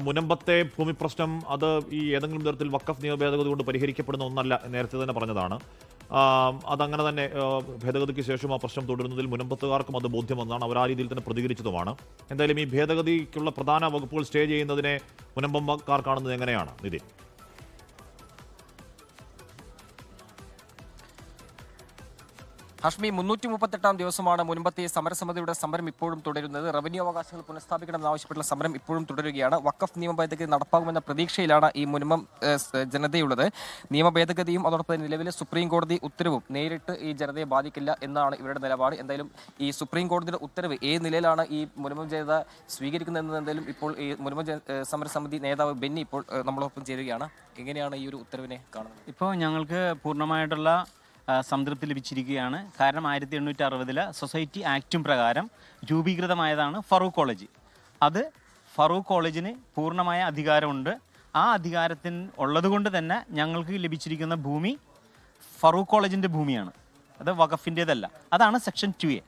മുനമ്പത്തെ ഭൂമി പ്രശ്നം അത് ഈ ഏതെങ്കിലും തരത്തിൽ വഖഫ് നിയമ ഭേദഗതി കൊണ്ട് പരിഹരിക്കപ്പെടുന്ന ഒന്നല്ല, നേരത്തെ തന്നെ പറഞ്ഞതാണ്. അതങ്ങനെ തന്നെ ഭേദഗതിക്ക് ശേഷം ആ പ്രശ്നം തുടരുന്നതിൽ മുനമ്പത്തുകാർക്കും അത് ബോധ്യമെന്നാണ് അവർ ആ രീതിയിൽ തന്നെ പ്രതികരിച്ചതുമാണ്. എന്തായാലും ഈ ഭേദഗതിക്കുള്ള പ്രധാന വകുപ്പുകൾ സ്റ്റേ ചെയ്യുന്നതിനെ മുനമ്പക്കാർ കാണുന്നത് എങ്ങനെയാണ് നിതിൻ? ഹാഷ്മി, 338-ാം ദിവസമാണ് മുൻപത്തെ സമരസമിതിയുടെ സമരം ഇപ്പോഴും തുടരുന്നത്. റവന്യൂ അവകാശങ്ങൾ പുനഃസ്ഥാപിക്കണമെന്നാവശ്യപ്പെട്ടുള്ള സമരം ഇപ്പോഴും തുടരുകയാണ്. വഖഫ് നിയമ ഭേദഗതി നടപ്പാകുമെന്ന പ്രതീക്ഷയിലാണ് ഈ മുൻപം ജനതയുള്ളത്. നിയമ ഭേദഗതിയും അതോടൊപ്പം നിലവിലെ സുപ്രീം കോടതി ഉത്തരവും നേരിട്ട് ഈ ജനതയെ ബാധിക്കില്ല എന്നാണ് ഇവരുടെ നിലപാട്. എന്തായാലും ഈ സുപ്രീം കോടതിയുടെ ഉത്തരവ് ഏത് നിലയിലാണ് ഈ മുൻപം ജനത സ്വീകരിക്കുന്നതെന്ന് എന്തായാലും ഇപ്പോൾ ഈ മുൻപം സമരസമിതി നേതാവ് ബെന്നി ഇപ്പോൾ നമ്മളൊപ്പം ചേരുകയാണ്. എങ്ങനെയാണ് ഈ ഒരു ഉത്തരവിനെ കാണുന്നത്? ഇപ്പോൾ ഞങ്ങൾക്ക് പൂർണ്ണമായിട്ടുള്ള സംതൃപ്തി ലഭിച്ചിരിക്കുകയാണ്. കാരണം 1860 സൊസൈറ്റി ആക്റ്റും പ്രകാരം രൂപീകൃതമായതാണ് ഫറൂഖ് കോളേജ്. അത് ഫറൂഖ് കോളേജിന് പൂർണ്ണമായ അധികാരമുണ്ട്. ആ അധികാരത്തിന് ഉള്ളതുകൊണ്ട് തന്നെ ഞങ്ങൾക്ക് ലഭിച്ചിരിക്കുന്ന ഭൂമി ഫറൂഖ് കോളേജിൻ്റെ ഭൂമിയാണ്, അത് വഖഫിൻ്റേതല്ല. അതാണ് section 2A.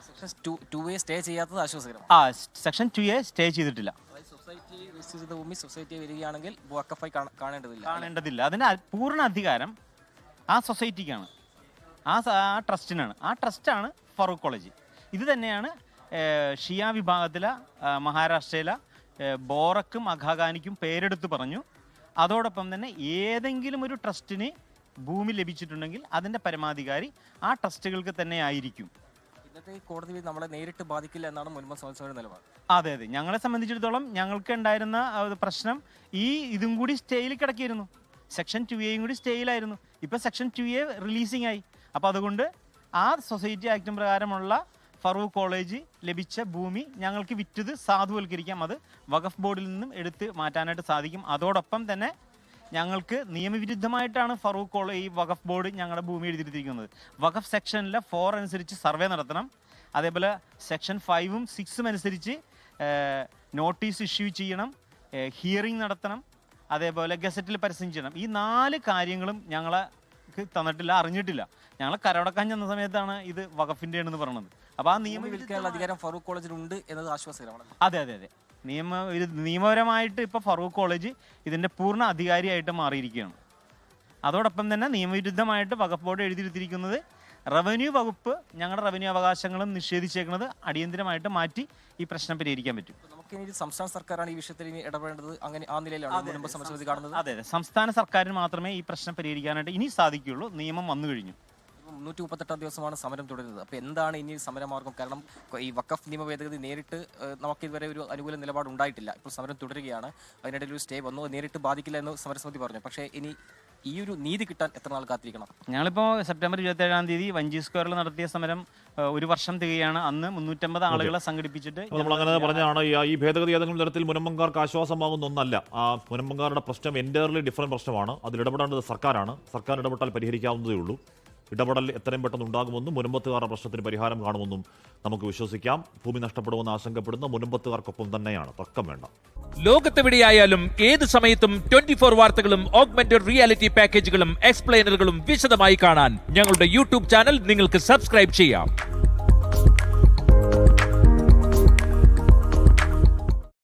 Section 2A stay ചെയ്യാത്തത് ആശ്വാസകരം. സെക്ഷൻ 2A സ്റ്റേ ചെയ്തിട്ടില്ല. സൊസൈറ്റി രജിസ്റ്റർ ചെയ്ത ഭൂമി സൊസൈറ്റി വരികയാണെങ്കിൽ വഖഫായി കാണേണ്ടതില്ല. അതിൻ്റെ പൂർണ്ണ അധികാരം ആ സൊസൈറ്റിക്കാണ്, ആ ട്രസ്റ്റിനാണ്. ആ ട്രസ്റ്റാണ് ഫറൂഖ് കോളേജ്. ഇത് തന്നെയാണ് ഷിയ വിഭാഗത്തിലെ മഹാരാഷ്ട്രയിലെ ബോറക്കും അഖാഖാനിക്കും പേരെടുത്ത് പറഞ്ഞു. അതോടൊപ്പം തന്നെ ഏതെങ്കിലും ഒരു ട്രസ്റ്റിന് ഭൂമി ലഭിച്ചിട്ടുണ്ടെങ്കിൽ അതിൻ്റെ പരമാധികാരി ആ ട്രസ്റ്റുകൾക്ക് തന്നെ ആയിരിക്കും. ഇന്നത്തെ കോടതി നമ്മളെ നേരിട്ട് ബാധിക്കില്ല എന്നാണ് മുൻപ് സംബന്ധിച്ച നിലപാട്. അതെ, ഞങ്ങളെ സംബന്ധിച്ചിടത്തോളം ഞങ്ങൾക്ക് ഉണ്ടായിരുന്ന പ്രശ്നം ഇതും കൂടി സ്റ്റേയിൽ കിടക്കിയിരുന്നു. സെക്ഷൻ 2A കൂടി സ്റ്റേയിലായിരുന്നു. ഇപ്പോൾ സെക്ഷൻ 2A റിലീസിംഗ് ആയി. അപ്പോൾ അതുകൊണ്ട് ആ സൊസൈറ്റി ആക്ടും പ്രകാരമുള്ള ഫറൂഖ് കോളേജ് ലഭിച്ച ഭൂമി ഞങ്ങൾക്ക് വിറ്റത് സാധുവൽക്കരിക്കാം. അത് വഖഫ് ബോർഡിൽ നിന്നും എടുത്ത് മാറ്റാനായിട്ട് സാധിക്കും. അതോടൊപ്പം തന്നെ ഞങ്ങൾക്ക് നിയമവിരുദ്ധമായിട്ടാണ് ഫറൂഖ് കോളേജ് ഈ വഖഫ് ബോർഡ് ഞങ്ങളുടെ ഭൂമി എഴുതിയിരിക്കുന്നത്. വഖഫ് സെക്ഷനിലെ 4 അനുസരിച്ച് സർവേ നടത്തണം. അതേപോലെ സെക്ഷൻ 5ഉം 6ഉം അനുസരിച്ച് നോട്ടീസ് ഇഷ്യൂ ചെയ്യണം, ഹിയറിംഗ് നടത്തണം, അതേപോലെ ഗസറ്റിൽ പരസ്യം ചെയ്യണം. ഈ 4 കാര്യങ്ങളും ഞങ്ങൾക്ക് തന്നിട്ടില്ല, അറിഞ്ഞിട്ടില്ല. ഞങ്ങൾ കരടക്കാൻ ചെന്ന സമയത്താണ് ഇത് വഖഫിൻ്റെ ആണെന്ന് പറയുന്നത്. അപ്പോൾ ആ നിയമവിധിക്കാനുള്ള അധികാരം ഫറൂഖ് കോളേജിലുണ്ട് എന്നത് ആശ്വാസകരമാണ്. അതെ. നിയമപരമായിട്ട് ഇപ്പോൾ ഫറൂഖ് കോളേജ് ഇതിൻ്റെ പൂർണ്ണ അധികാരിയായിട്ട് മാറിയിരിക്കുകയാണ്. അതോടൊപ്പം തന്നെ നിയമവിരുദ്ധമായിട്ട് വഖഫ് ബോർഡ് എഴുതിയിരുത്തിയിരിക്കുന്നത് റവന്യൂ വകുപ്പ് ഞങ്ങളുടെ റവന്യൂ അവകാശങ്ങളും നിഷേധിച്ചേക്കുന്നത് അടിയന്തരമായിട്ട് മാറ്റി ഈ പ്രശ്നം പരിഹരിക്കാൻ പറ്റും. നമുക്കിനി സംസ്ഥാന സർക്കാരാണ് ഈ വിഷയത്തിൽ ഇനി ഇടപെടേണ്ടത്. അങ്ങനെ ആ നിലയിലാണ് മുൻപ് സമരസമിതി കാണുന്നത്. അതെ, സംസ്ഥാന സർക്കാരിന് മാത്രമേ ഈ പ്രശ്നം പരിഹരിക്കാനായിട്ട് ഇനി സാധിക്കുകയുള്ളൂ. നിയമം വന്നു കഴിഞ്ഞു. 338-ാം ദിവസമാണ് സമരം തുടരുന്നത്. അപ്പോൾ എന്താണ് ഇനി സമരമാർഗം? കാരണം ഈ വഖഫ് നിയമ ഭേദഗതി നേരിട്ട് നമുക്കിതുവരെ ഒരു അനുകൂല നിലപാട് ഉണ്ടായിട്ടില്ല. ഇപ്പോൾ സമരം തുടരുകയാണ്. അതിനിടയിൽ ഒരു സ്റ്റേ വന്നു, നേരിട്ട് ബാധിക്കില്ല എന്ന് സമരസമിതി പറഞ്ഞു. പക്ഷേ ഇനി ഈ ഒരു നീതി കിട്ടാൻ എത്ര നാൾ കാത്തിരിക്കണം? ഞങ്ങളിപ്പോൾ സെപ്റ്റംബർ 27-ാം തീയതി വഞ്ചി സ്ക്വയറിൽ നടത്തിയ സമരം 1 വർഷം തികയാണ്. അന്ന് 350 ആളുകളെ സംഘടിപ്പിച്ചിട്ട് നമ്മളങ്ങനെ പറഞ്ഞാണ് ഈ ഭേദഗതി ഏതെങ്കിലും തരത്തിൽ മുനമ്പങ്കാർക്ക് ആശ്വാസമാകുന്ന ഒന്നല്ല. ആ മുനമ്പങ്കാരുടെ പ്രശ്നം എൻറ്റയർലി ഡിഫറൻറ്റ് പ്രശ്നമാണ്. അതിൽ ഇടപെടേണ്ടത് സർക്കാരാണ്. സർക്കാർ ഇടപെട്ടാൽ പരിഹരിക്കാവുന്നതേ ഉള്ളൂ. ഇടപെടൽ എത്രയും പെട്ടെന്ന് ഉണ്ടാകുമെന്നും മുനമ്പത്തുകാരുടെ പ്രശ്നത്തിന് പരിഹാരം കാണുമെന്നും നമുക്ക് വിശ്വസിക്കാം. ഭൂമി നഷ്ടപ്പെടുമെന്ന് ആശങ്കപ്പെടുന്ന മുനമ്പത്തുകാർക്കൊപ്പം തന്നെയാണ്, തർക്കം വേണ്ട. ലോകത്തെവിടെയായാലും ഏത് സമയത്തും 24 വാർത്തകളും ഓഗ്മെന്റഡ് റിയാലിറ്റി പാക്കേജുകളും എക്സ്പ്ലെയിനറുകളും വിശദമായി കാണാൻ ഞങ്ങളുടെ യൂട്യൂബ് ചാനൽ നിങ്ങൾക്ക് സബ്സ്ക്രൈബ് ചെയ്യാം.